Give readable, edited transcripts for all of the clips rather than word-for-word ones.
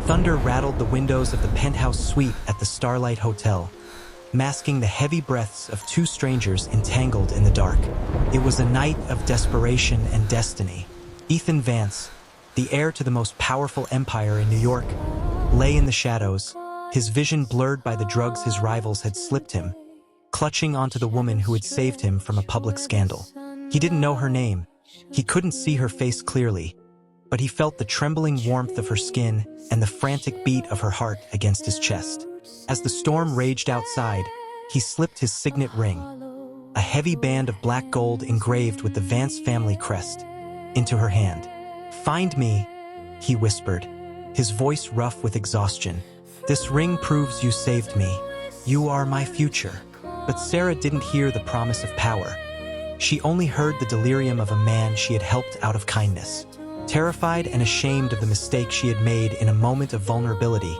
Thunder rattled the windows of the penthouse suite at the Starlight Hotel, masking the heavy breaths of two strangers entangled in the dark. It was a night of desperation and destiny. Ethan Vance, the heir to the most powerful empire in New York, lay in the shadows, his vision blurred by the drugs his rivals had slipped him, clutching onto the woman who had saved him from a public scandal. He didn't know her name. He couldn't see her face clearly, but he felt the trembling warmth of her skin and the frantic beat of her heart against his chest. As the storm raged outside, he slipped his signet ring, a heavy band of black gold engraved with the Vance family crest, into her hand. "Find me," he whispered, his voice rough with exhaustion. "This ring proves you saved me. You are my future." But Sarah didn't hear the promise of power. She only heard the delirium of a man she had helped out of kindness. Terrified and ashamed of the mistake she had made in a moment of vulnerability,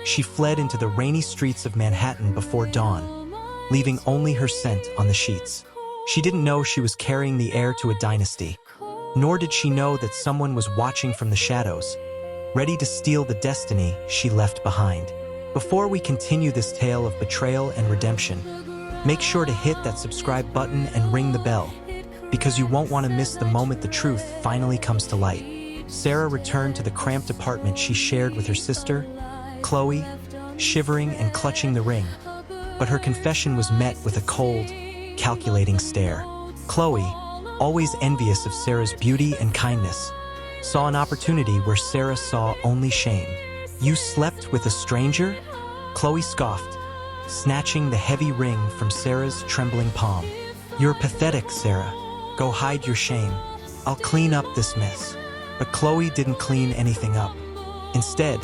she fled into the rainy streets of Manhattan before dawn, leaving only her scent on the sheets. She didn't know she was carrying the heir to a dynasty, nor did she know that someone was watching from the shadows, ready to steal the destiny she left behind. Before we continue this tale of betrayal and redemption, make sure to hit that subscribe button and ring the bell, because you won't want to miss the moment the truth finally comes to light. Sarah returned to the cramped apartment she shared with her sister, Chloe, shivering and clutching the ring, but her confession was met with a cold, calculating stare. Chloe, always envious of Sarah's beauty and kindness, saw an opportunity where Sarah saw only shame. "You slept with a stranger?" Chloe scoffed, snatching the heavy ring from Sarah's trembling palm. "You're pathetic, Sarah. Go hide your shame. I'll clean up this mess." But Chloe didn't clean anything up. Instead,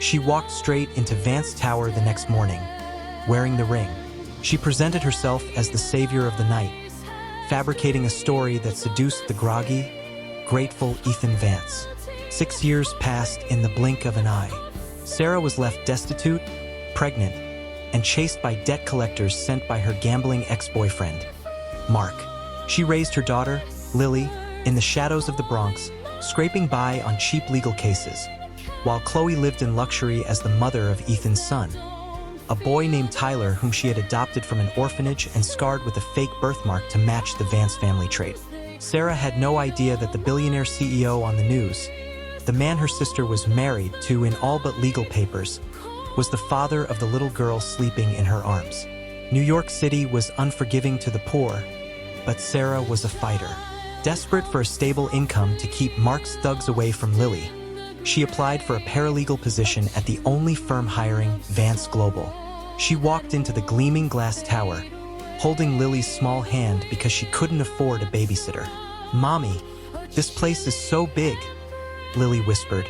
she walked straight into Vance Tower the next morning, wearing the ring. She presented herself as the savior of the night, fabricating a story that seduced the groggy, grateful Ethan Vance. 6 years passed in the blink of an eye. Sarah was left destitute, pregnant, and chased by debt collectors sent by her gambling ex-boyfriend, Mark. She raised her daughter, Lily, in the shadows of the Bronx, scraping by on cheap legal cases, while Chloe lived in luxury as the mother of Ethan's son, a boy named Tyler whom she had adopted from an orphanage and scarred with a fake birthmark to match the Vance family trait. Sarah had no idea that the billionaire CEO on the news, the man her sister was married to in all but legal papers, was the father of the little girl sleeping in her arms. New York City was unforgiving to the poor, but Sarah was a fighter. Desperate for a stable income to keep Mark's thugs away from Lily, she applied for a paralegal position at the only firm hiring, Vance Global. She walked into the gleaming glass tower, holding Lily's small hand because she couldn't afford a babysitter. "Mommy, this place is so big," Lily whispered,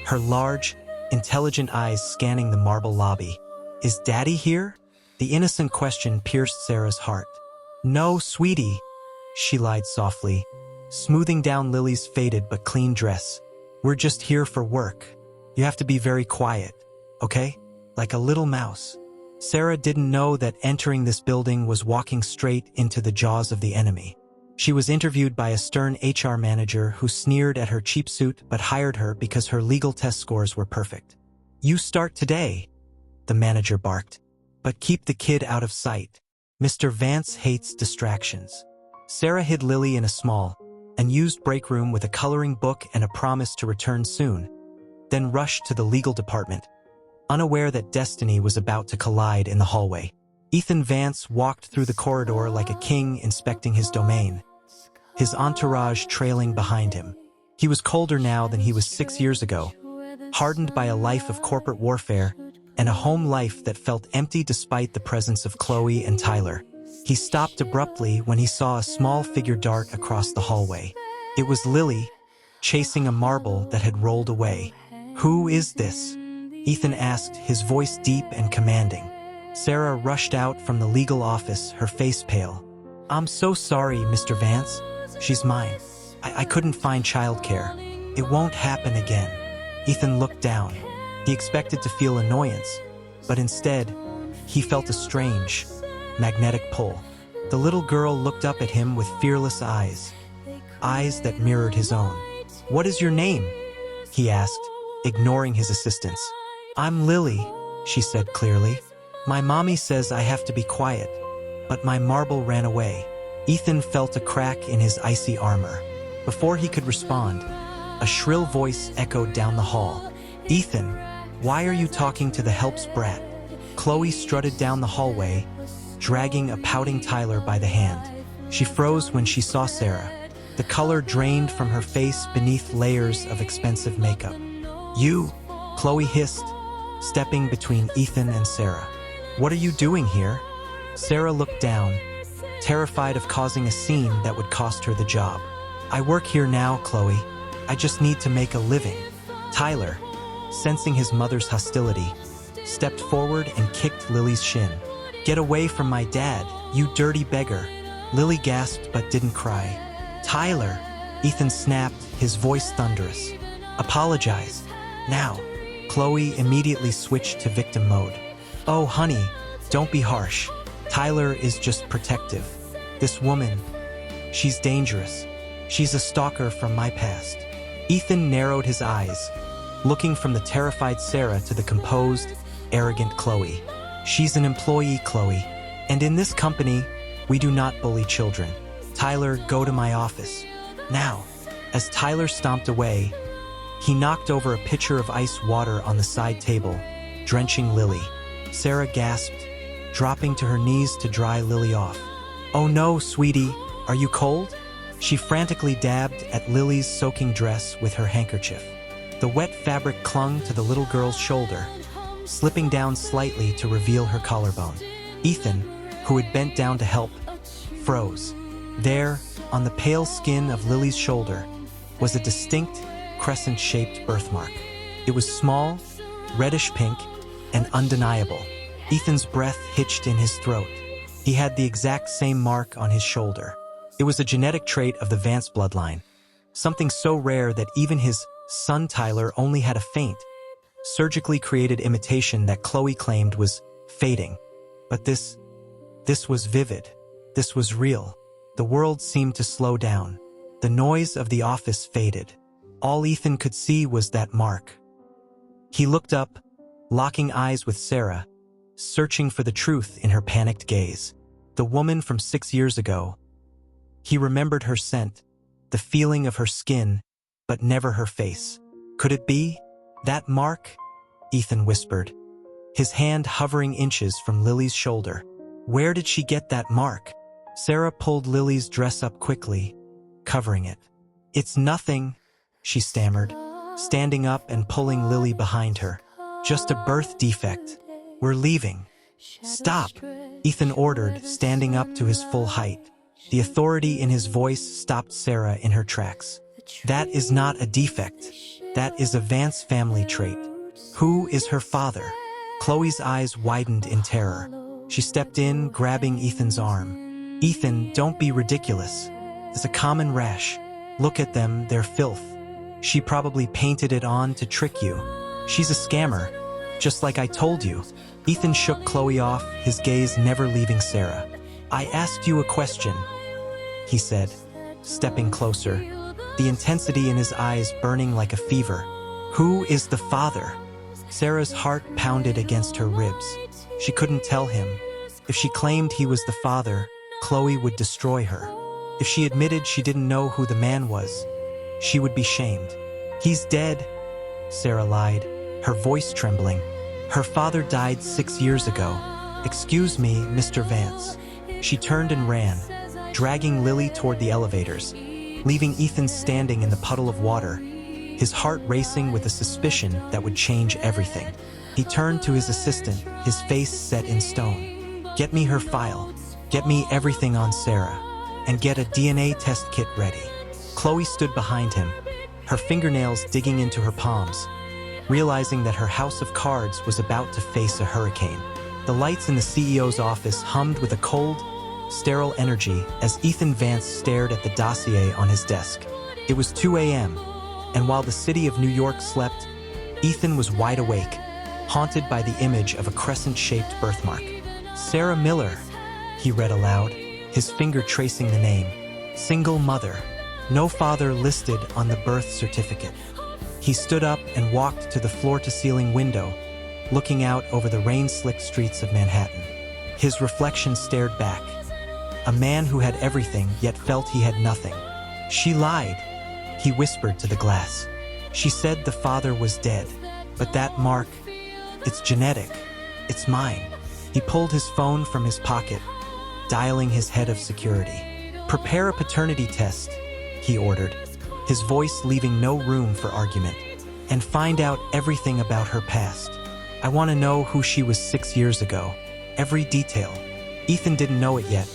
her large, intelligent eyes scanning the marble lobby. "Is Daddy here?" The innocent question pierced Sarah's heart. "No, sweetie," she lied softly, smoothing down Lily's faded but clean dress. "We're just here for work. You have to be very quiet, okay? Like a little mouse." Sarah didn't know that entering this building was walking straight into the jaws of the enemy. She was interviewed by a stern HR manager who sneered at her cheap suit but hired her because her legal test scores were perfect. "You start today," the manager barked, "but keep the kid out of sight. Mr. Vance hates distractions." Sarah hid Lily in a small, unused break room with a coloring book and a promise to return soon, then rushed to the legal department, unaware that destiny was about to collide in the hallway. Ethan Vance walked through the corridor like a king inspecting his domain, his entourage trailing behind him. He was colder now than he was 6 years ago, hardened by a life of corporate warfare and a home life that felt empty despite the presence of Chloe and Tyler. He stopped abruptly when he saw a small figure dart across the hallway. It was Lily, chasing a marble that had rolled away. "Who is this?" Ethan asked, his voice deep and commanding. Sarah rushed out from the legal office, her face pale. "I'm so sorry, Mr. Vance. She's mine. I couldn't find childcare. It won't happen again." Ethan looked down. He expected to feel annoyance, but instead, he felt a strange, magnetic pull. The little girl looked up at him with fearless eyes that mirrored his own. "What is your name?" he asked, ignoring his assistance. "I'm Lily," she said clearly. "My mommy says I have to be quiet, but my marble ran away." Ethan felt a crack in his icy armor. Before he could respond, a shrill voice echoed down the hall. "Ethan, why are you talking to the help's brat?" Chloe strutted down the hallway, dragging a pouting Tyler by the hand. She froze when she saw Sarah. The color drained from her face beneath layers of expensive makeup. "You," Chloe hissed, stepping between Ethan and Sarah. "What are you doing here?" Sarah looked down, terrified of causing a scene that would cost her the job. "I work here now, Chloe. I just need to make a living." Tyler, sensing his mother's hostility, stepped forward and kicked Lily's shin. "Get away from my dad, you dirty beggar." Lily gasped but didn't cry. "Tyler," Ethan snapped, his voice thunderous. "Apologize. Now." Chloe immediately switched to victim mode. "Oh, honey, don't be harsh. Tyler is just protective. This woman, she's dangerous. She's a stalker from my past." Ethan narrowed his eyes, looking from the terrified Sarah to the composed, arrogant Chloe. "She's an employee, Chloe, and in this company, we do not bully children. Tyler, go to my office. Now." As Tyler stomped away, he knocked over a pitcher of ice water on the side table, drenching Lily. Sarah gasped, dropping to her knees to dry Lily off. "Oh no, sweetie, are you cold?" She frantically dabbed at Lily's soaking dress with her handkerchief. The wet fabric clung to the little girl's shoulder, slipping down slightly to reveal her collarbone. Ethan, who had bent down to help, froze. There, on the pale skin of Lily's shoulder, was a distinct, crescent-shaped birthmark. It was small, reddish-pink, and undeniable. Ethan's breath hitched in his throat. He had the exact same mark on his shoulder. It was a genetic trait of the Vance bloodline, something so rare that even his son Tyler only had a faint, surgically created imitation that Chloe claimed was fading. But this was vivid. This was real. The world seemed to slow down. The noise of the office faded. All Ethan could see was that mark. He looked up, locking eyes with Sarah, searching for the truth in her panicked gaze. The woman from 6 years ago. He remembered her scent, the feeling of her skin, but never her face. Could it be? That mark? Ethan whispered, his hand hovering inches from Lily's shoulder. Where did she get that mark? Sarah pulled Lily's dress up quickly, covering it. "It's nothing," she stammered, standing up and pulling Lily behind her. "Just a birth defect. We're leaving." "Stop," Ethan ordered, standing up to his full height. The authority in his voice stopped Sarah in her tracks. "That is not a defect. That is a Vance family trait. Who is her father?" Chloe's eyes widened in terror. She stepped in, grabbing Ethan's arm. "Ethan, don't be ridiculous. It's a common rash. Look at them, they're filth. She probably painted it on to trick you. She's a scammer, just like I told you." Ethan shook Chloe off, his gaze never leaving Sarah. "I asked you a question," he said, stepping closer, the intensity in his eyes burning like a fever. "Who is the father?" Sarah's heart pounded against her ribs. She couldn't tell him. If she claimed he was the father, Chloe would destroy her. If she admitted she didn't know who the man was, she would be shamed. "He's dead," Sarah lied, her voice trembling. "Her father died 6 years ago. Excuse me, Mr. Vance." She turned and ran, dragging Lily toward the elevators, leaving Ethan standing in the puddle of water, his heart racing with a suspicion that would change everything. He turned to his assistant, his face set in stone. "Get me her file. Get me everything on Sarah. And get a DNA test kit ready." Chloe stood behind him, her fingernails digging into her palms, realizing that her house of cards was about to face a hurricane. The lights in the CEO's office hummed with a cold, sterile energy as Ethan Vance stared at the dossier on his desk. It was 2 a.m., and while the city of New York slept, Ethan was wide awake, haunted by the image of a crescent-shaped birthmark. "Sarah Miller," he read aloud, his finger tracing the name. "Single mother. No father listed on the birth certificate." He stood up and walked to the floor-to-ceiling window, looking out over the rain-slicked streets of Manhattan. His reflection stared back. A man who had everything yet felt he had nothing. She lied, he whispered to the glass. She said the father was dead, but that mark, it's genetic, it's mine. He pulled his phone from his pocket, dialing his head of security. Prepare a paternity test, he ordered, his voice leaving no room for argument. And find out everything about her past. I want to know who she was 6 years ago. Every detail. Ethan didn't know it yet,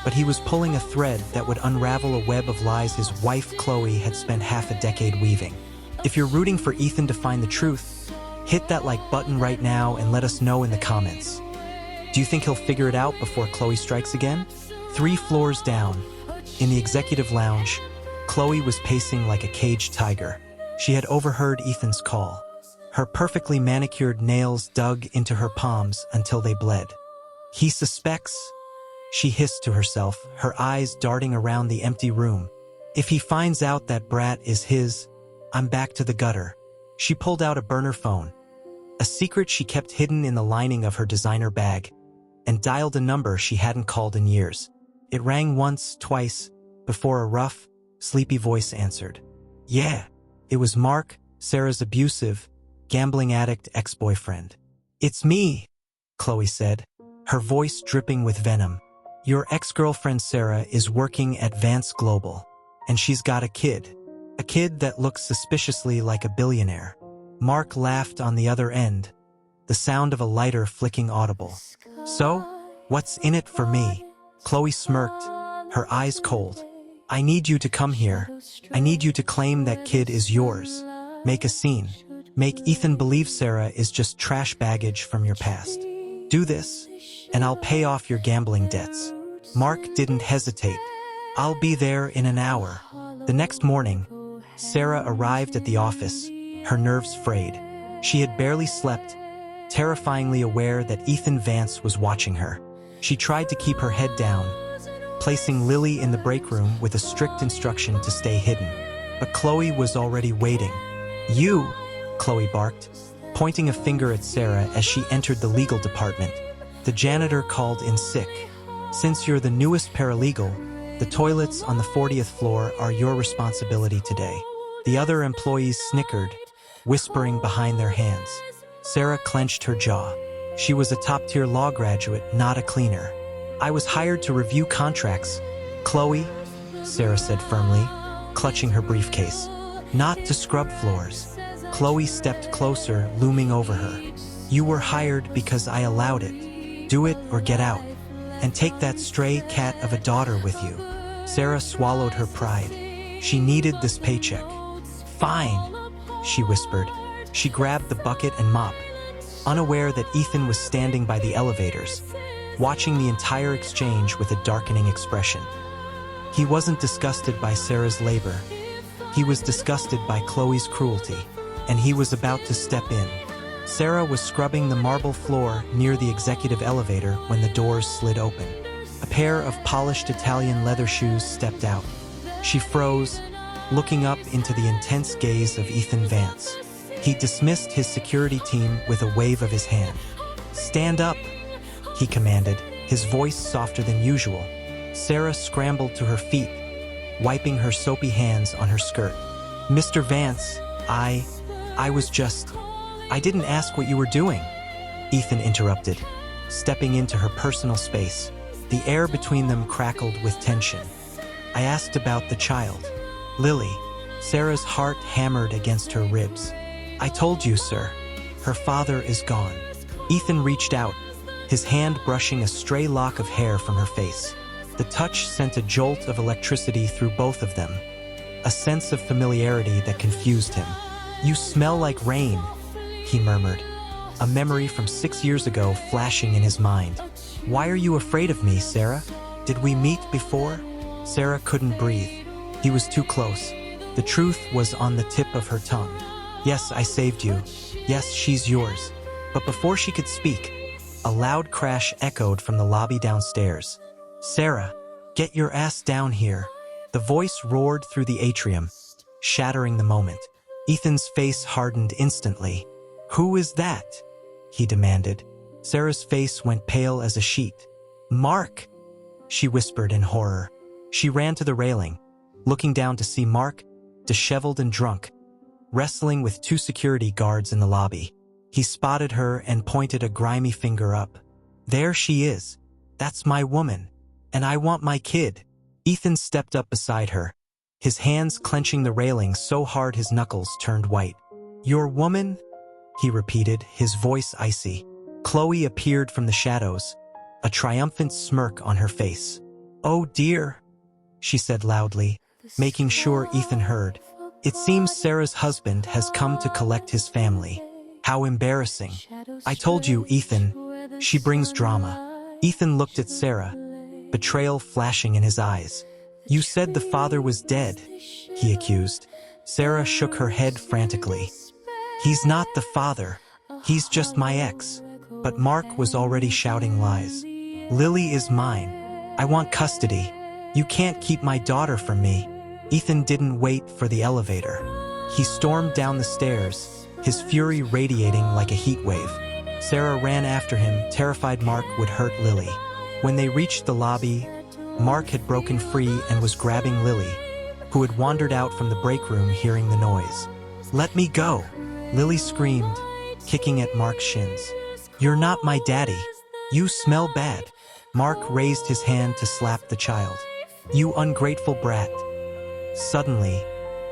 but he was pulling a thread that would unravel a web of lies his wife Chloe had spent half a decade weaving. If you're rooting for Ethan to find the truth, hit that like button right now and let us know in the comments. Do you think he'll figure it out before Chloe strikes again? 3 floors down, in the executive lounge, Chloe was pacing like a caged tiger. She had overheard Ethan's call. Her perfectly manicured nails dug into her palms until they bled. He suspects, she hissed to herself, her eyes darting around the empty room. If he finds out that brat is his, I'm back to the gutter. She pulled out a burner phone, a secret she kept hidden in the lining of her designer bag, and dialed a number she hadn't called in years. It rang once, twice, before a rough, sleepy voice answered. Yeah, it was Mark, Sarah's abusive, gambling addict ex-boyfriend. It's me, Chloe said, her voice dripping with venom. Your ex-girlfriend Sarah is working at Vance Global, and she's got a kid that looks suspiciously like a billionaire. Mark laughed on the other end, the sound of a lighter flicking audible. So, what's in it for me? Chloe smirked, her eyes cold. I need you to come here. I need you to claim that kid is yours. Make a scene. Make Ethan believe Sarah is just trash baggage from your past. Do this, and I'll pay off your gambling debts. Mark didn't hesitate. I'll be there in an hour. The next morning, Sarah arrived at the office, her nerves frayed. She had barely slept, terrifyingly aware that Ethan Vance was watching her. She tried to keep her head down, placing Lily in the break room with a strict instruction to stay hidden. But Chloe was already waiting. You, Chloe barked, pointing a finger at Sarah as she entered the legal department. The janitor called in sick. Since you're the newest paralegal, the toilets on the 40th floor are your responsibility today. The other employees snickered, whispering behind their hands. Sarah clenched her jaw. She was a top-tier law graduate, not a cleaner. I was hired to review contracts. Chloe, Sarah said firmly, clutching her briefcase. Not to scrub floors. Chloe stepped closer, looming over her. You were hired because I allowed it. Do it or get out. And take that stray cat of a daughter with you. Sarah swallowed her pride. She needed this paycheck. Fine, she whispered. She grabbed the bucket and mop, unaware that Ethan was standing by the elevators, watching the entire exchange with a darkening expression. He wasn't disgusted by Sarah's labor. He was disgusted by Chloe's cruelty, and he was about to step in. Sarah was scrubbing the marble floor near the executive elevator when the doors slid open. A pair of polished Italian leather shoes stepped out. She froze, looking up into the intense gaze of Ethan Vance. He dismissed his security team with a wave of his hand. Stand up, he commanded, his voice softer than usual. Sarah scrambled to her feet, wiping her soapy hands on her skirt. Mr. Vance, I didn't ask what you were doing, Ethan interrupted, stepping into her personal space. The air between them crackled with tension. I asked about the child. Lily. Sarah's heart hammered against her ribs. I told you, sir. Her father is gone. Ethan reached out, his hand brushing a stray lock of hair from her face. The touch sent a jolt of electricity through both of them, a sense of familiarity that confused him. You smell like rain, he murmured, a memory from 6 years ago flashing in his mind. Why are you afraid of me, Sarah? Did we meet before? Sarah couldn't breathe. He was too close. The truth was on the tip of her tongue. Yes, I saved you. Yes, she's yours. But before she could speak, a loud crash echoed from the lobby downstairs. Sarah, get your ass down here. The voice roared through the atrium, shattering the moment. Ethan's face hardened instantly. "Who is that?" he demanded. Sarah's face went pale as a sheet. "Mark," she whispered in horror. She ran to the railing, looking down to see Mark, disheveled and drunk, wrestling with two security guards in the lobby. He spotted her and pointed a grimy finger up. "There she is. That's my woman. And I want my kid." Ethan stepped up beside her, his hands clenching the railing so hard his knuckles turned white. "Your woman?" he repeated, his voice icy. Chloe appeared from the shadows, a triumphant smirk on her face. "Oh dear," she said loudly, making sure Ethan heard. "It seems Sarah's husband has come to collect his family. How embarrassing. I told you, Ethan. She brings drama." Ethan looked at Sarah, betrayal flashing in his eyes. "You said the father was dead," he accused. Sarah shook her head frantically. "He's not the father. He's just my ex." But Mark was already shouting lies. "Lily is mine. I want custody. You can't keep my daughter from me." Ethan didn't wait for the elevator. He stormed down the stairs, his fury radiating like a heat wave. Sarah ran after him, terrified Mark would hurt Lily. When they reached the lobby, Mark had broken free and was grabbing Lily, who had wandered out from the break room hearing the noise. "Let me go," Lily screamed, kicking at Mark's shins. "You're not my daddy. You smell bad." Mark raised his hand to slap the child. "You ungrateful brat." Suddenly,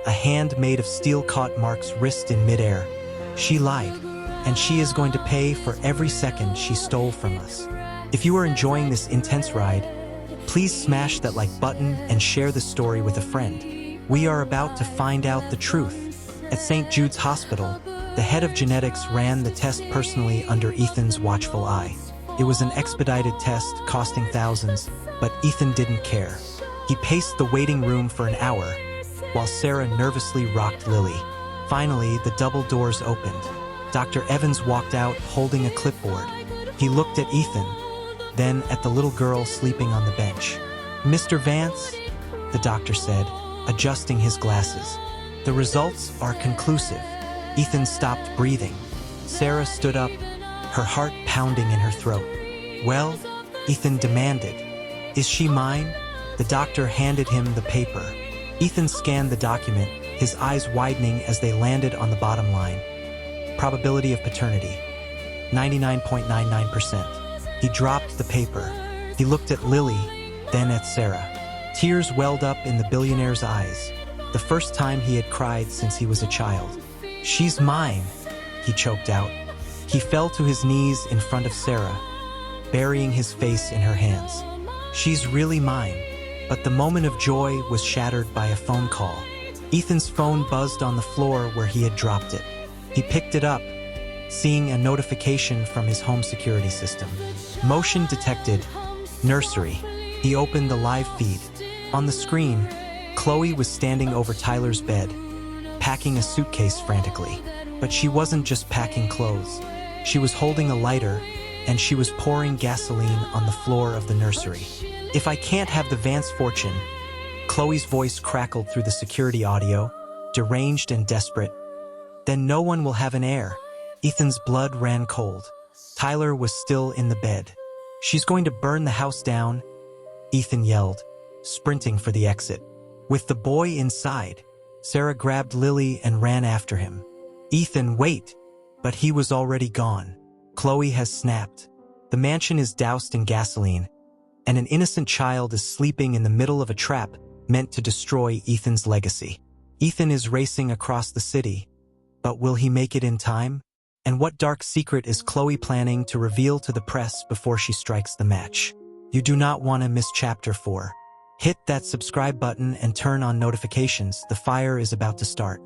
a hand made of steel caught Mark's wrist in midair. "She lied, and she is going to pay for every second she stole from us." If you are enjoying this intense ride, please smash that like button and share the story with a friend. We are about to find out the truth. At St. Jude's Hospital, the head of genetics ran the test personally under Ethan's watchful eye. It was an expedited test costing thousands, but Ethan didn't care. He paced the waiting room for an hour, while Sarah nervously rocked Lily. Finally, the double doors opened. Dr. Evans walked out holding a clipboard. He looked at Ethan, then at the little girl sleeping on the bench. "Mr. Vance," the doctor said, adjusting his glasses. "The results are conclusive." Ethan stopped breathing. Sarah stood up, her heart pounding in her throat. "Well," Ethan demanded, "is she mine?" The doctor handed him the paper. Ethan scanned the document, his eyes widening as they landed on the bottom line. Probability of paternity, 99.99%. He dropped the paper. He looked at Lily, then at Sarah. Tears welled up in the billionaire's eyes, the first time he had cried since he was a child. "She's mine," he choked out. He fell to his knees in front of Sarah, burying his face in her hands. "She's really mine." But the moment of joy was shattered by a phone call. Ethan's phone buzzed on the floor where he had dropped it. He picked it up, seeing a notification from his home security system. Motion detected. Nursery. He opened the live feed. On the screen, Chloe was standing over Tyler's bed, packing a suitcase frantically. But she wasn't just packing clothes. She was holding a lighter, and she was pouring gasoline on the floor of the nursery. "If I can't have the Vance fortune," Chloe's voice crackled through the security audio, deranged and desperate, "then no one will have an heir." Ethan's blood ran cold. Tyler was still in the bed. "She's going to burn the house down," Ethan yelled, sprinting for the exit. With the boy inside, Sarah grabbed Lily and ran after him. "Ethan, wait!" But he was already gone. "Chloe has snapped. The mansion is doused in gasoline, and an innocent child is sleeping in the middle of a trap meant to destroy Ethan's legacy. Ethan is racing across the city, but will he make it in time? And what dark secret is Chloe planning to reveal to the press before she strikes the match? You do not want to miss Chapter 4. Hit that subscribe button and turn on notifications. The fire is about to start.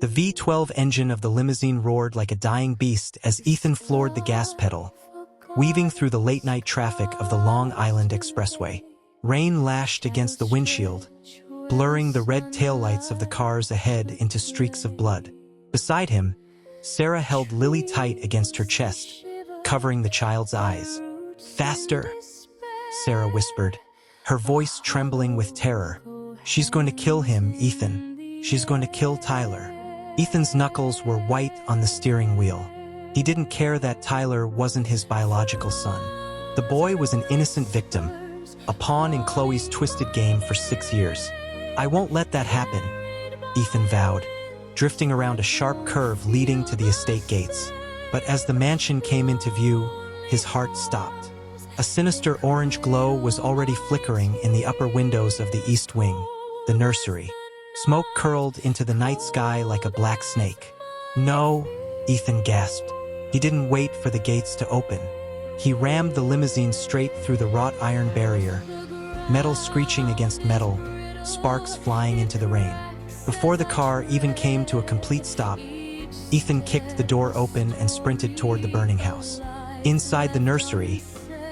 The V12 engine of the limousine roared like a dying beast as Ethan floored the gas pedal, weaving through the late-night traffic of the Long Island Expressway. Rain lashed against the windshield, blurring the red taillights of the cars ahead into streaks of blood. Beside him, Sarah held Lily tight against her chest, covering the child's eyes. "Faster," Sarah whispered, her voice trembling with terror. "She's going to kill him, Ethan. She's going to kill Tyler." Ethan's knuckles were white on the steering wheel. He didn't care that Tyler wasn't his biological son. The boy was an innocent victim, a pawn in Chloe's twisted game for 6 years. "I won't let that happen," Ethan vowed, drifting around a sharp curve leading to the estate gates. But as the mansion came into view, his heart stopped. A sinister orange glow was already flickering in the upper windows of the east wing, the nursery. Smoke curled into the night sky like a black snake. "No," Ethan gasped. He didn't wait for the gates to open. He rammed the limousine straight through the wrought iron barrier, metal screeching against metal, sparks flying into the rain. Before the car even came to a complete stop, Ethan kicked the door open and sprinted toward the burning house. Inside the nursery,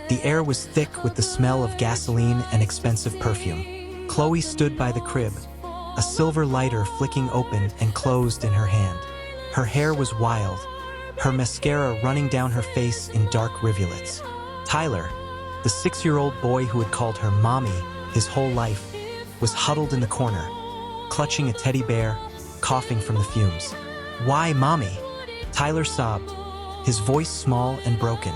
the air was thick with the smell of gasoline and expensive perfume. Chloe stood by the crib, a silver lighter flicking open and closed in her hand. Her hair was wild, her mascara running down her face in dark rivulets. Tyler, the 6-year-old boy who had called her mommy his whole life, was huddled in the corner, clutching a teddy bear, coughing from the fumes. "Why, Mommy?" Tyler sobbed, his voice small and broken.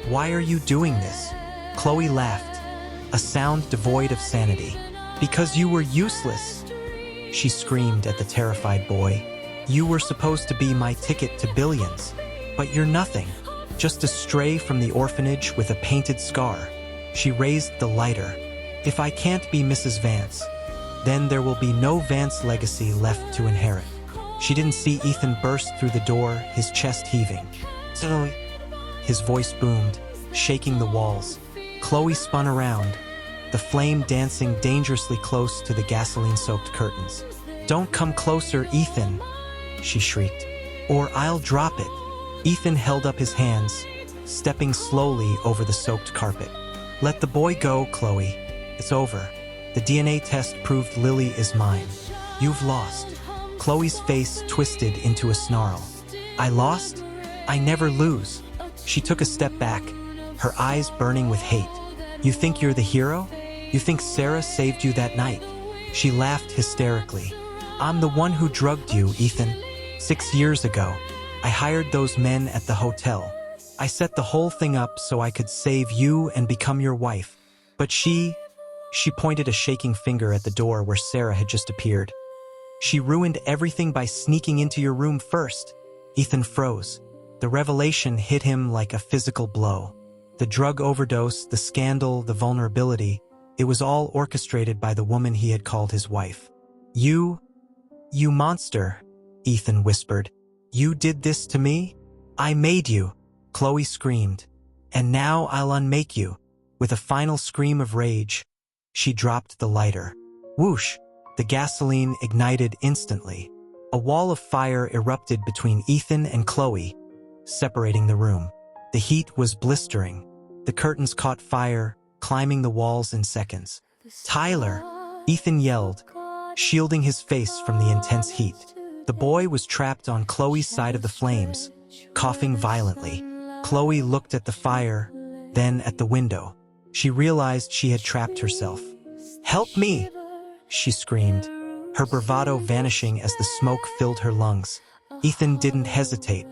"Why are you doing this?" Chloe laughed, a sound devoid of sanity. "Because you were useless," she screamed at the terrified boy. "You were supposed to be my ticket to billions, but you're nothing, just a stray from the orphanage with a painted scar." She raised the lighter. "If I can't be Mrs. Vance, then there will be no Vance legacy left to inherit." She didn't see Ethan burst through the door, his chest heaving. Suddenly, his voice boomed, shaking the walls. Chloe spun around, the flame dancing dangerously close to the gasoline-soaked curtains. "Don't come closer, Ethan," she shrieked, "or I'll drop it." Ethan held up his hands, stepping slowly over the soaked carpet. "Let the boy go, Chloe. It's over. The DNA test proved Lily is mine. You've lost." Chloe's face twisted into a snarl. "I lost? I never lose." She took a step back, her eyes burning with hate. "You think you're the hero? You think Sarah saved you that night?" She laughed hysterically. "I'm the one who drugged you, Ethan. 6 years ago, I hired those men at the hotel. I set the whole thing up so I could save you and become your wife. But she pointed a shaking finger at the door where Sarah had just appeared. "She ruined everything by sneaking into your room first." Ethan froze. The revelation hit him like a physical blow. The drug overdose, the scandal, the vulnerability, it was all orchestrated by the woman he had called his wife. You monster," Ethan whispered. "You did this to me? I made you," Chloe screamed. "And now I'll unmake you." With a final scream of rage, she dropped the lighter. Whoosh! The gasoline ignited instantly. A wall of fire erupted between Ethan and Chloe, separating the room. The heat was blistering. The curtains caught fire, climbing the walls in seconds. "Tyler!" Ethan yelled, shielding his face from the intense heat. The boy was trapped on Chloe's side of the flames, coughing violently. Chloe looked at the fire, then at the window. She realized she had trapped herself. "Help me!" she screamed, her bravado vanishing as the smoke filled her lungs. Ethan didn't hesitate.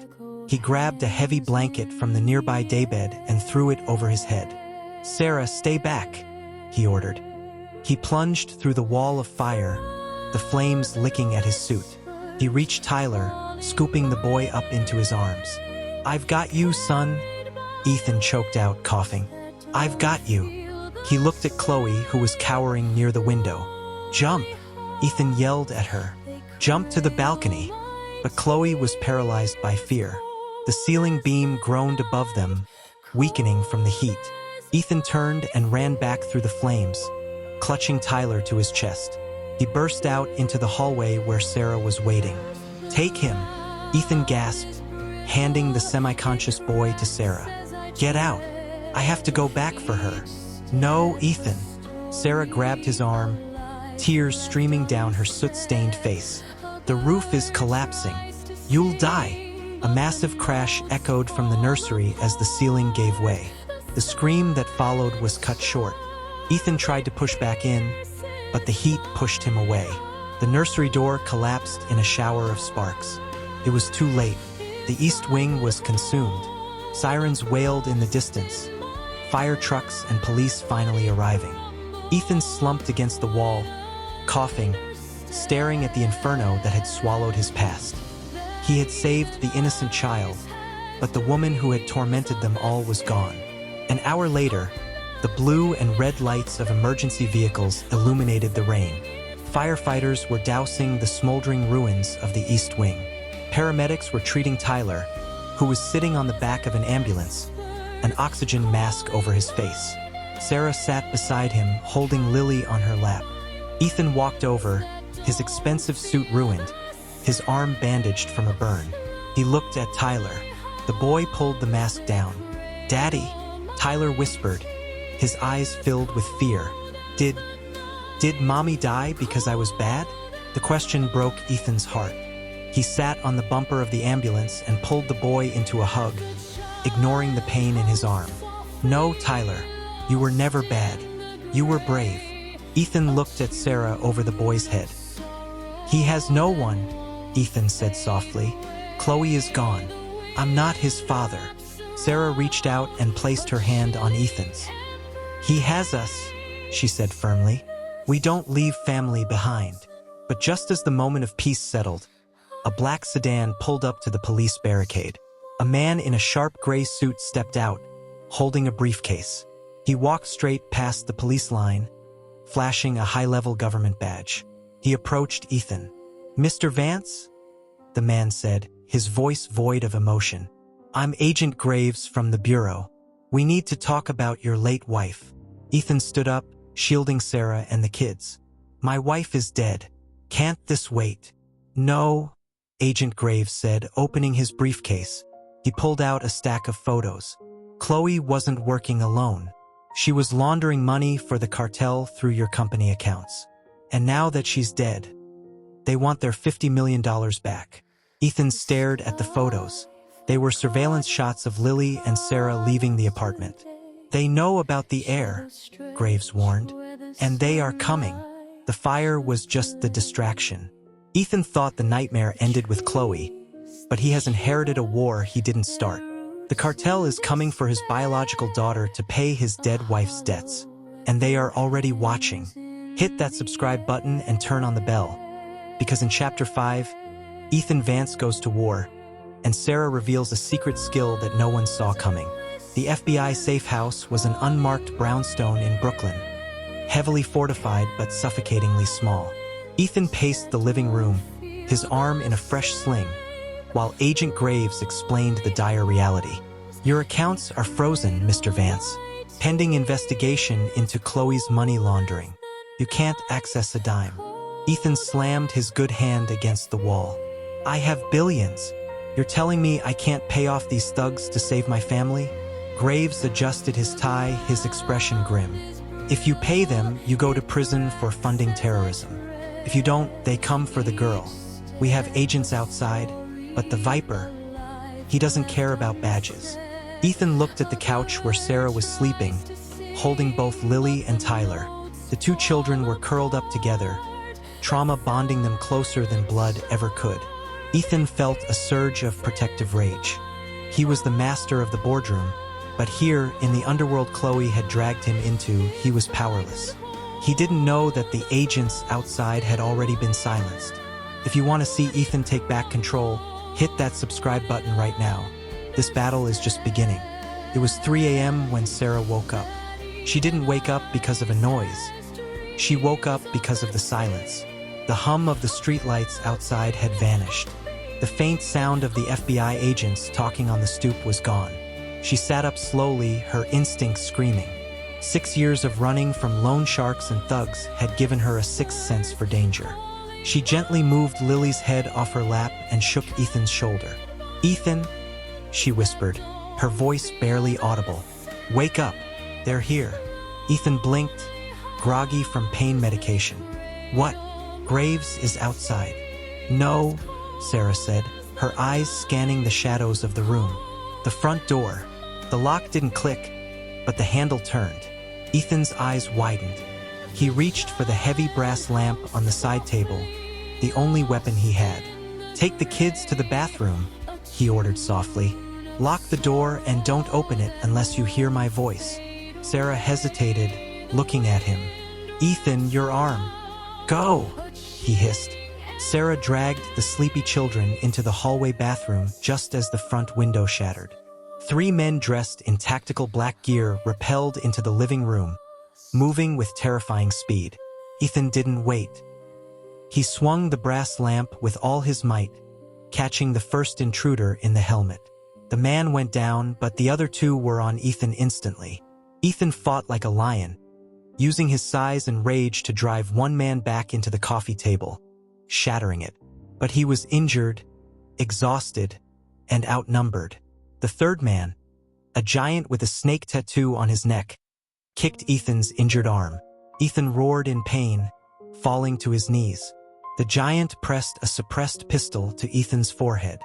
He grabbed a heavy blanket from the nearby daybed and threw it over his head. "Sarah, stay back," he ordered. He plunged through the wall of fire, the flames licking at his suit. He reached Tyler, scooping the boy up into his arms. "I've got you, son," Ethan choked out, coughing. "I've got you." He looked at Chloe, who was cowering near the window. "Jump!" Ethan yelled at her. "Jump to the balcony." But Chloe was paralyzed by fear. The ceiling beam groaned above them, weakening from the heat. Ethan turned and ran back through the flames, clutching Tyler to his chest. He burst out into the hallway where Sarah was waiting. "Take him," Ethan gasped, handing the semi-conscious boy to Sarah. "Get out. I have to go back for her." "No, Ethan." Sarah grabbed his arm, tears streaming down her soot-stained face. "The roof is collapsing. You'll die." A massive crash echoed from the nursery as the ceiling gave way. The scream that followed was cut short. Ethan tried to push back in, but the heat pushed him away. The nursery door collapsed in a shower of sparks. It was too late. The East Wing was consumed. Sirens wailed in the distance. Fire trucks and police finally arriving. Ethan slumped against the wall, coughing, staring at the inferno that had swallowed his past. He had saved the innocent child, but the woman who had tormented them all was gone. An hour later, the blue and red lights of emergency vehicles illuminated the rain. Firefighters were dousing the smoldering ruins of the East Wing. Paramedics were treating Tyler, who was sitting on the back of an ambulance, an oxygen mask over his face. Sarah sat beside him, holding Lily on her lap. Ethan walked over, his expensive suit ruined, his arm bandaged from a burn. He looked at Tyler. The boy pulled the mask down. "Daddy," Tyler whispered, his eyes filled with fear. Did Mommy die because I was bad?" The question broke Ethan's heart. He sat on the bumper of the ambulance and pulled the boy into a hug, ignoring the pain in his arm. "No, Tyler, you were never bad. You were brave." Ethan looked at Sarah over the boy's head. "He has no one," Ethan said softly. "Chloe is gone. I'm not his father." Sarah reached out and placed her hand on Ethan's. "He has us," she said firmly. "We don't leave family behind." But just as the moment of peace settled, a black sedan pulled up to the police barricade. A man in a sharp gray suit stepped out, holding a briefcase. He walked straight past the police line, flashing a high-level government badge. He approached Ethan. "Mr. Vance?" the man said, his voice void of emotion. "I'm Agent Graves from the Bureau. We need to talk about your late wife." Ethan stood up, shielding Sarah and the kids. "My wife is dead. Can't this wait?" "No," Agent Graves said, opening his briefcase. He pulled out a stack of photos. "Chloe wasn't working alone. She was laundering money for the cartel through your company accounts. And now that she's dead, they want their $50 million back." Ethan stared at the photos. They were surveillance shots of Lily and Sarah leaving the apartment. "They know about the heir," Graves warned, "and they are coming." The fire was just the distraction. Ethan thought the nightmare ended with Chloe, but he has inherited a war he didn't start. The cartel is coming for his biological daughter to pay his dead wife's debts, and they are already watching. Hit that subscribe button and turn on the bell, because in Chapter 5, Ethan Vance goes to war, and Sarah reveals a secret skill that no one saw coming. The FBI safe house was an unmarked brownstone in Brooklyn, heavily fortified but suffocatingly small. Ethan paced the living room, his arm in a fresh sling, while Agent Graves explained the dire reality. "Your accounts are frozen, Mr. Vance, pending investigation into Chloe's money laundering. You can't access a dime." Ethan slammed his good hand against the wall. "I have billions. You're telling me I can't pay off these thugs to save my family?" Graves adjusted his tie, his expression grim. "If you pay them, you go to prison for funding terrorism. If you don't, they come for the girl. We have agents outside, but the Viper, he doesn't care about badges." Ethan looked at the couch where Sarah was sleeping, holding both Lily and Tyler. The two children were curled up together, trauma bonding them closer than blood ever could. Ethan felt a surge of protective rage. He was the master of the boardroom, but here, in the underworld Chloe had dragged him into, he was powerless. He didn't know that the agents outside had already been silenced. If you want to see Ethan take back control, hit that subscribe button right now. This battle is just beginning. It was 3 a.m. when Sarah woke up. She didn't wake up because of a noise. She woke up because of the silence. The hum of the streetlights outside had vanished. The faint sound of the FBI agents talking on the stoop was gone. She sat up slowly, her instincts screaming. 6 years of running from loan sharks and thugs had given her a sixth sense for danger. She gently moved Lily's head off her lap and shook Ethan's shoulder. "Ethan," she whispered, her voice barely audible. "Wake up. They're here." Ethan blinked, groggy from pain medication. "What? Graves is outside." "No," Sarah said, her eyes scanning the shadows of the room. "The front door." The lock didn't click, but the handle turned. Ethan's eyes widened. He reached for the heavy brass lamp on the side table, the only weapon he had. Take the kids to the bathroom, he ordered softly. Lock the door and don't open it unless you hear my voice. Sarah hesitated, looking at him. Ethan, your arm. Go, he hissed. Sarah dragged the sleepy children into the hallway bathroom just as the front window shattered. 3 men dressed in tactical black gear rappelled into the living room, moving with terrifying speed. Ethan didn't wait. He swung the brass lamp with all his might, catching the first intruder in the helmet. The man went down, but the other 2 were on Ethan instantly. Ethan fought like a lion, using his size and rage to drive one man back into the coffee table, shattering it. But he was injured, exhausted, and outnumbered. The third man, a giant with a snake tattoo on his neck, kicked Ethan's injured arm. Ethan roared in pain, falling to his knees. The giant pressed a suppressed pistol to Ethan's forehead.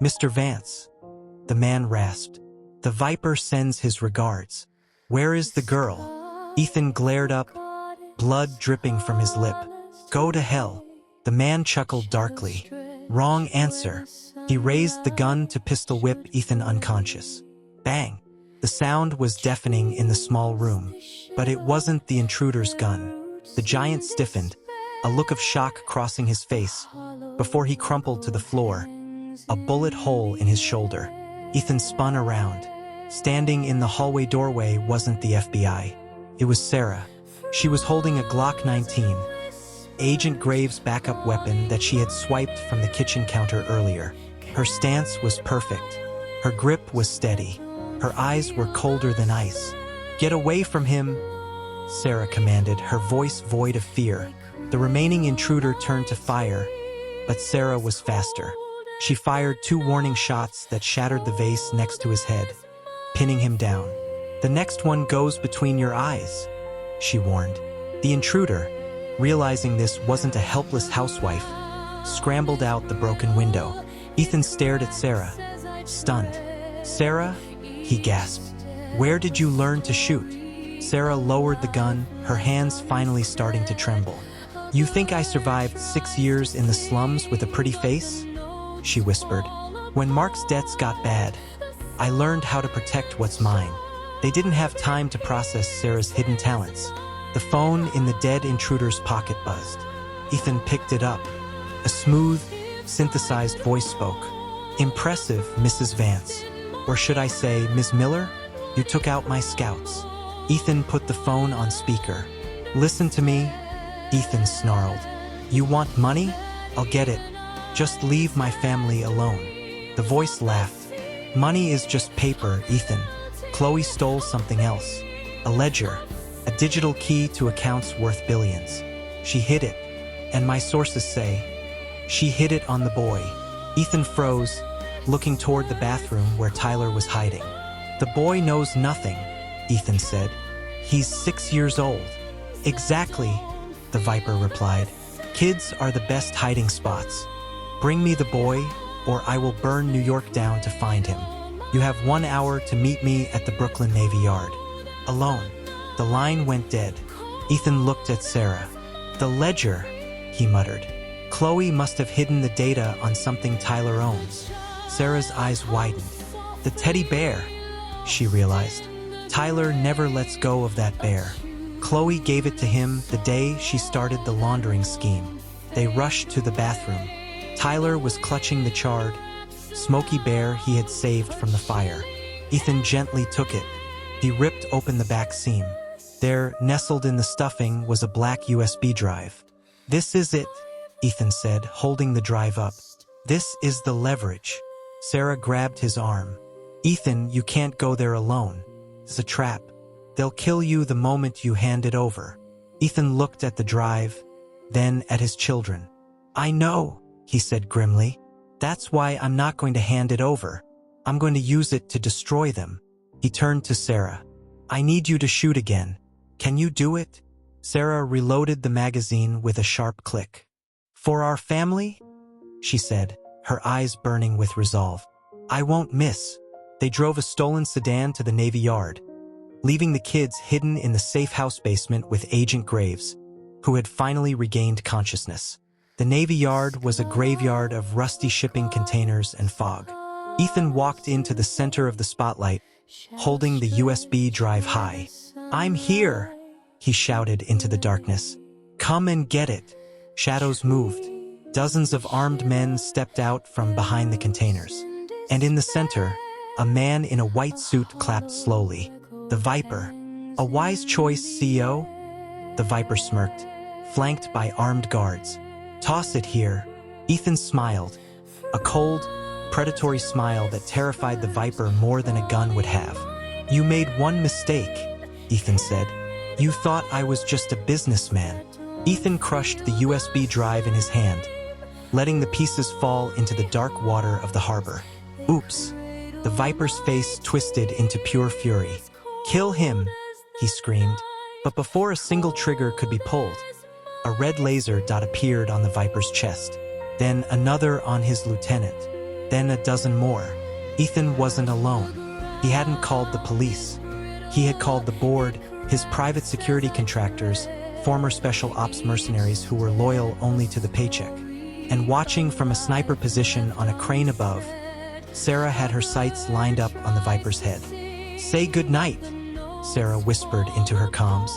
Mr. Vance, the man rasped. The Viper sends his regards. Where is the girl? Ethan glared up, blood dripping from his lip. Go to hell. The man chuckled darkly. Wrong answer. He raised the gun to pistol whip Ethan unconscious. Bang! The sound was deafening in the small room, but it wasn't the intruder's gun. The giant stiffened, a look of shock crossing his face, before he crumpled to the floor, a bullet hole in his shoulder. Ethan spun around. Standing in the hallway doorway wasn't the FBI. It was Sarah. She was holding a Glock 19, Agent Graves' backup weapon that she had swiped from the kitchen counter earlier. Her stance was perfect. Her grip was steady. Her eyes were colder than ice. Get away from him, Sarah commanded, her voice void of fear. The remaining intruder turned to fire, but Sarah was faster. She fired 2 warning shots that shattered the vase next to his head, pinning him down. The next one goes between your eyes, she warned. The intruder, realizing this wasn't a helpless housewife, scrambled out the broken window. Ethan stared at Sarah, stunned. Sarah, he gasped. Where did you learn to shoot? Sarah lowered the gun, her hands finally starting to tremble. You think I survived 6 years in the slums with a pretty face? She whispered. When Mark's debts got bad, I learned how to protect what's mine. They didn't have time to process Sarah's hidden talents. The phone in the dead intruder's pocket buzzed. Ethan picked it up. A smooth, synthesized voice spoke. Impressive, Mrs. Vance. Or should I say, Ms. Miller? You took out my scouts. Ethan put the phone on speaker. Listen to me, Ethan snarled. You want money? I'll get it. Just leave my family alone. The voice laughed. Money is just paper, Ethan. Chloe stole something else. A ledger. A digital key to accounts worth billions. She hid it. And my sources say, she hid it on the boy. Ethan froze, looking toward the bathroom where Tyler was hiding. The boy knows nothing, Ethan said. He's 6 years old. Exactly, the Viper replied. Kids are the best hiding spots. Bring me the boy, or I will burn New York down to find him. You have 1 hour to meet me at the Brooklyn Navy Yard. Alone. The line went dead. Ethan looked at Sarah. The ledger, he muttered. Chloe must have hidden the data on something Tyler owns. Sarah's eyes widened. The teddy bear, she realized. Tyler never lets go of that bear. Chloe gave it to him the day she started the laundering scheme. They rushed to the bathroom. Tyler was clutching the charred, smoky bear he had saved from the fire. Ethan gently took it. He ripped open the back seam. There, nestled in the stuffing, was a black USB drive. This is it, Ethan said, holding the drive up. This is the leverage. Sarah grabbed his arm. Ethan, you can't go there alone. It's a trap. They'll kill you the moment you hand it over. Ethan looked at the drive, then at his children. I know, he said grimly. That's why I'm not going to hand it over. I'm going to use it to destroy them. He turned to Sarah. I need you to shoot again. Can you do it? Sarah reloaded the magazine with a sharp click. For our family? She said, her eyes burning with resolve. I won't miss. They drove a stolen sedan to the Navy Yard, leaving the kids hidden in the safe house basement with Agent Graves, who had finally regained consciousness. The Navy Yard was a graveyard of rusty shipping containers and fog. Ethan walked into the center of the spotlight, holding the USB drive high. "I'm here!" he shouted into the darkness. "Come and get it!" Shadows moved. Dozens of armed men stepped out from behind the containers. And in the center, a man in a white suit clapped slowly. "The Viper. A wise choice, CEO?" The Viper smirked, flanked by armed guards. "Toss it here." Ethan smiled, a cold, predatory smile that terrified the Viper more than a gun would have. "You made one mistake," Ethan said. "You thought I was just a businessman." Ethan crushed the USB drive in his hand, letting the pieces fall into the dark water of the harbor. "Oops." The Viper's face twisted into pure fury. "Kill him," he screamed. But before a single trigger could be pulled, a red laser dot appeared on the Viper's chest, then another on his lieutenant, then a dozen more. Ethan wasn't alone. He hadn't called the police. He had called the board, his private security contractors, former special ops mercenaries who were loyal only to the paycheck. And watching from a sniper position on a crane above, Sarah had her sights lined up on the Viper's head. "Say goodnight," Sarah whispered into her comms.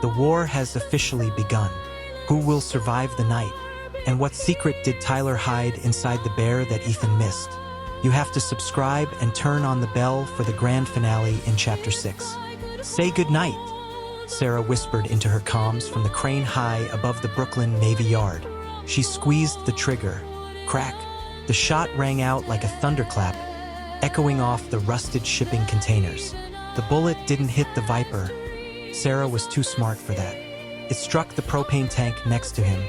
"The war has officially begun. Who will survive the night? And what secret did Tyler hide inside the bear that Ethan missed? You have to subscribe and turn on the bell for the grand finale in Chapter 6. Say goodnight," Sarah whispered into her comms from the crane high above the Brooklyn Navy Yard. She squeezed the trigger. Crack. The shot rang out like a thunderclap, echoing off the rusted shipping containers. The bullet didn't hit the Viper. Sarah was too smart for that. It struck the propane tank next to him,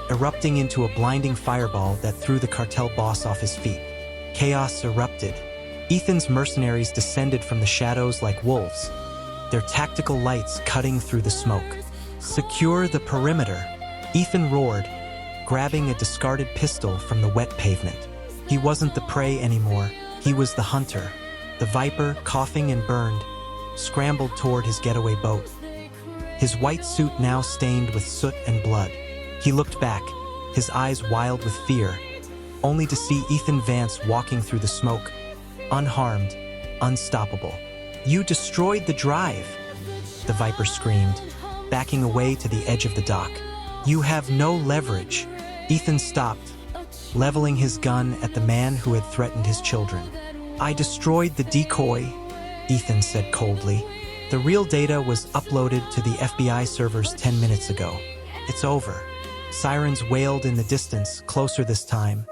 erupting into a blinding fireball that threw the cartel boss off his feet. Chaos erupted. Ethan's mercenaries descended from the shadows like wolves, their tactical lights cutting through the smoke. "Secure the perimeter," Ethan roared, grabbing a discarded pistol from the wet pavement. He wasn't the prey anymore, he was the hunter. The Viper, coughing and burned, scrambled toward his getaway boat, his white suit now stained with soot and blood. He looked back, his eyes wild with fear, only to see Ethan Vance walking through the smoke, unharmed, unstoppable. "You destroyed the drive," the Viper screamed, backing away to the edge of the dock. "You have no leverage." Ethan stopped, leveling his gun at the man who had threatened his children. "I destroyed the decoy," Ethan said coldly. "The real data was uploaded to the FBI servers 10 minutes ago. It's over." Sirens wailed in the distance, closer this time.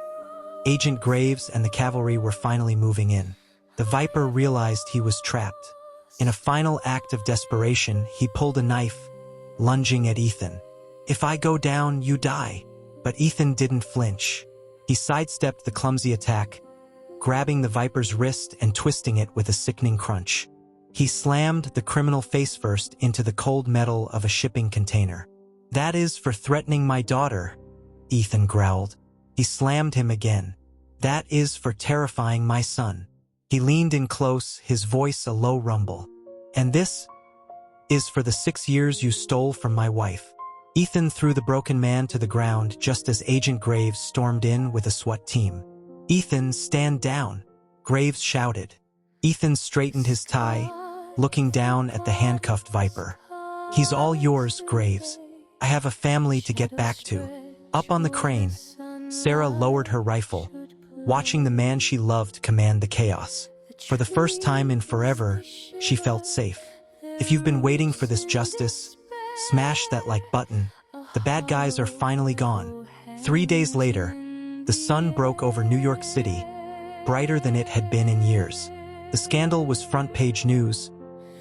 Agent Graves and the cavalry were finally moving in. The Viper realized he was trapped. In a final act of desperation, he pulled a knife, lunging at Ethan. "If I go down, you die." But Ethan didn't flinch. He sidestepped the clumsy attack, grabbing the Viper's wrist and twisting it with a sickening crunch. He slammed the criminal face first into the cold metal of a shipping container. "That is for threatening my daughter," Ethan growled. He slammed him again. "That is for terrifying my son." He leaned in close, his voice a low rumble. "And this is for the 6 years you stole from my wife." Ethan threw the broken man to the ground just as Agent Graves stormed in with a SWAT team. "Ethan, stand down," Graves shouted. Ethan straightened his tie, looking down at the handcuffed Viper. "He's all yours, Graves. I have a family to get back to." Up on the crane, Sarah lowered her rifle, watching the man she loved command the chaos. For the first time in forever, she felt safe. If you've been waiting for this justice, smash that like button. The bad guys are finally gone. 3 days later, the sun broke over New York City, brighter than it had been in years. The scandal was front-page news,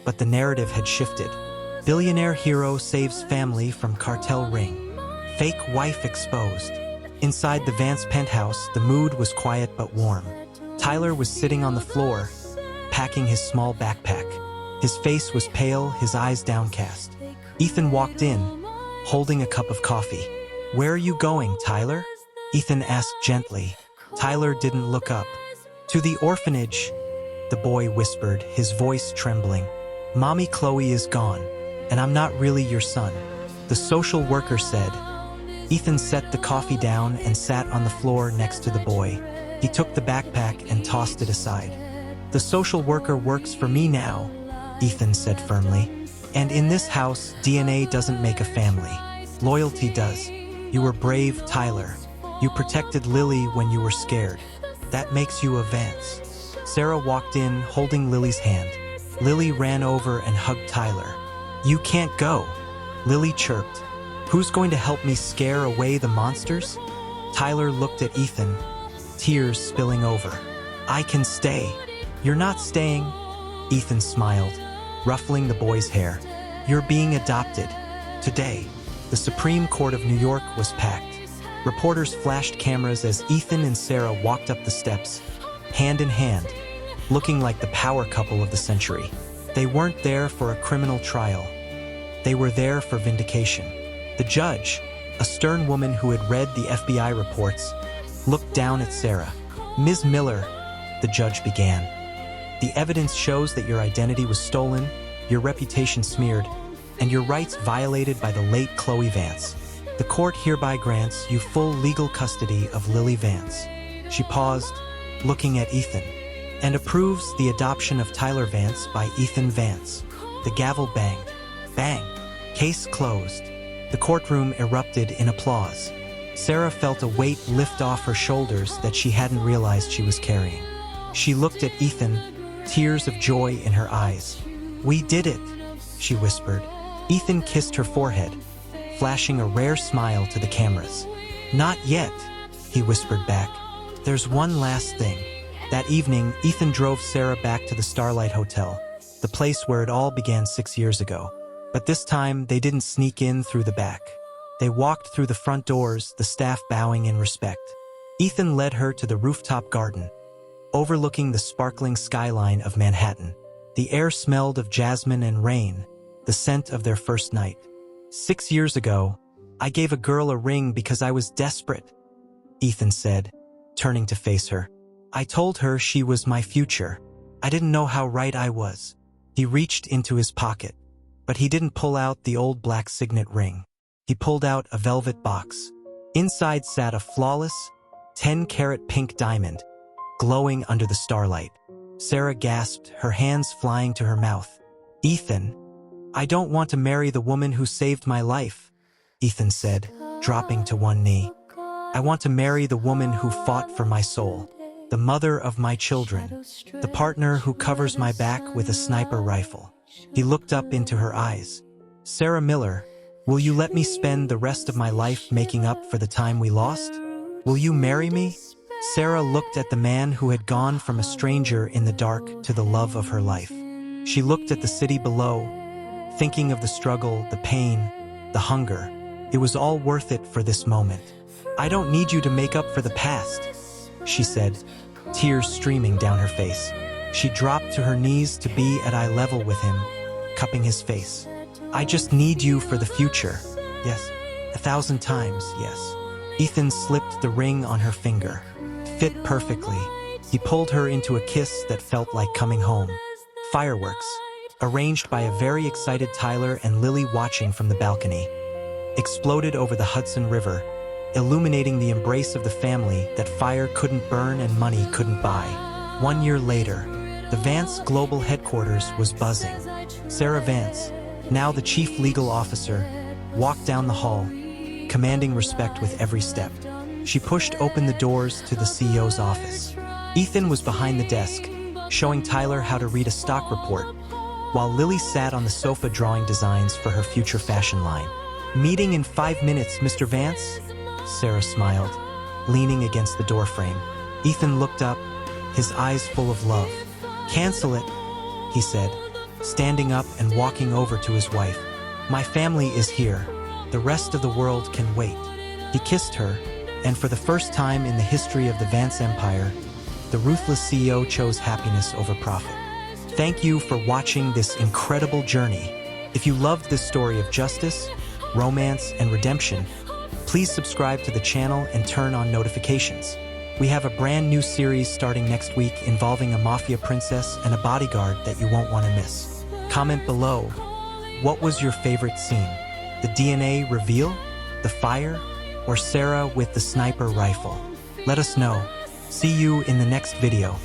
but the narrative had shifted. Billionaire hero saves family from cartel ring. Fake wife exposed. Inside the Vance penthouse, the mood was quiet but warm. Tyler was sitting on the floor, packing his small backpack. His face was pale, his eyes downcast. Ethan walked in, holding a cup of coffee. "Where are you going, Tyler?" Ethan asked gently. Tyler didn't look up. "To the orphanage," the boy whispered, his voice trembling. "Mommy Chloe is gone, and I'm not really your son," the social worker said, Ethan set the coffee down and sat on the floor next to the boy. He took the backpack and tossed it aside. "The social worker works for me now," Ethan said firmly. "And in this house, DNA doesn't make a family. Loyalty does. You were brave, Tyler. You protected Lily when you were scared. That makes you a Vance." Sarah walked in, holding Lily's hand. Lily ran over and hugged Tyler. "You can't go," Lily chirped. "Who's going to help me scare away the monsters?" Tyler looked at Ethan, tears spilling over. "I can stay." "You're not staying," Ethan smiled, ruffling the boy's hair. "You're being adopted. Today." The Supreme Court of New York was packed. Reporters flashed cameras as Ethan and Sarah walked up the steps, hand in hand, looking like the power couple of the century. They weren't there for a criminal trial. They were there for vindication. The judge, a stern woman who had read the FBI reports, looked down at Sarah. "Ms. Miller," the judge began, "the evidence shows that your identity was stolen, your reputation smeared, and your rights violated by the late Chloe Vance. The court hereby grants you full legal custody of Lily Vance." She paused, looking at Ethan, "and approves the adoption of Tyler Vance by Ethan Vance." The gavel banged. Bang! Case closed. The courtroom erupted in applause. Sarah felt a weight lift off her shoulders that she hadn't realized she was carrying. She looked at Ethan, tears of joy in her eyes. "We did it," she whispered. Ethan kissed her forehead, flashing a rare smile to the cameras. "Not yet," he whispered back. "There's one last thing." That evening, Ethan drove Sarah back to the Starlight Hotel, the place where it all began 6 years ago. But this time, they didn't sneak in through the back. They walked through the front doors, the staff bowing in respect. Ethan led her to the rooftop garden, overlooking the sparkling skyline of Manhattan. The air smelled of jasmine and rain, the scent of their first night. "6 years ago, I gave a girl a ring because I was desperate," Ethan said, turning to face her. "I told her she was my future. I didn't know how right I was." He reached into his pocket, but he didn't pull out the old black signet ring. He pulled out a velvet box. Inside sat a flawless, 10-carat pink diamond, glowing under the starlight. Sarah gasped, her hands flying to her mouth. "Ethan, I don't want to marry the woman who saved my life," Ethan said, dropping to one knee. "I want to marry the woman who fought for my soul, the mother of my children, the partner who covers my back with a sniper rifle." He looked up into her eyes. "Sarah Miller, will you let me spend the rest of my life making up for the time we lost? Will you marry me?" Sarah looked at the man who had gone from a stranger in the dark to the love of her life. She looked at the city below, thinking of the struggle, the pain, the hunger. It was all worth it for this moment. "I don't need you to make up for the past," she said, tears streaming down her face. She dropped to her knees to be at eye level with him, cupping his face. "I just need you for the future. Yes, 1,000 times, yes." Ethan slipped the ring on her finger. Fit perfectly. He pulled her into a kiss that felt like coming home. Fireworks, arranged by a very excited Tyler and Lily watching from the balcony, exploded over the Hudson River, illuminating the embrace of the family that fire couldn't burn and money couldn't buy. 1 year later, the Vance Global Headquarters was buzzing. Sarah Vance, now the chief legal officer, walked down the hall, commanding respect with every step. She pushed open the doors to the CEO's office. Ethan was behind the desk, showing Tyler how to read a stock report, while Lily sat on the sofa drawing designs for her future fashion line. "Meeting in 5 minutes, Mr. Vance?" Sarah smiled, leaning against the doorframe. Ethan looked up, his eyes full of love. "Cancel it," he said, standing up and walking over to his wife. "My family is here. The rest of the world can wait." He kissed her, and for the first time in the history of the Vance Empire, the ruthless CEO chose happiness over profit. Thank you for watching this incredible journey. If you loved this story of justice, romance, and redemption, please subscribe to the channel and turn on notifications. We have a brand new series starting next week involving a mafia princess and a bodyguard that you won't want to miss. Comment below, what was your favorite scene? The DNA reveal? The fire? or Sarah with the sniper rifle? Let us know. See you in the next video.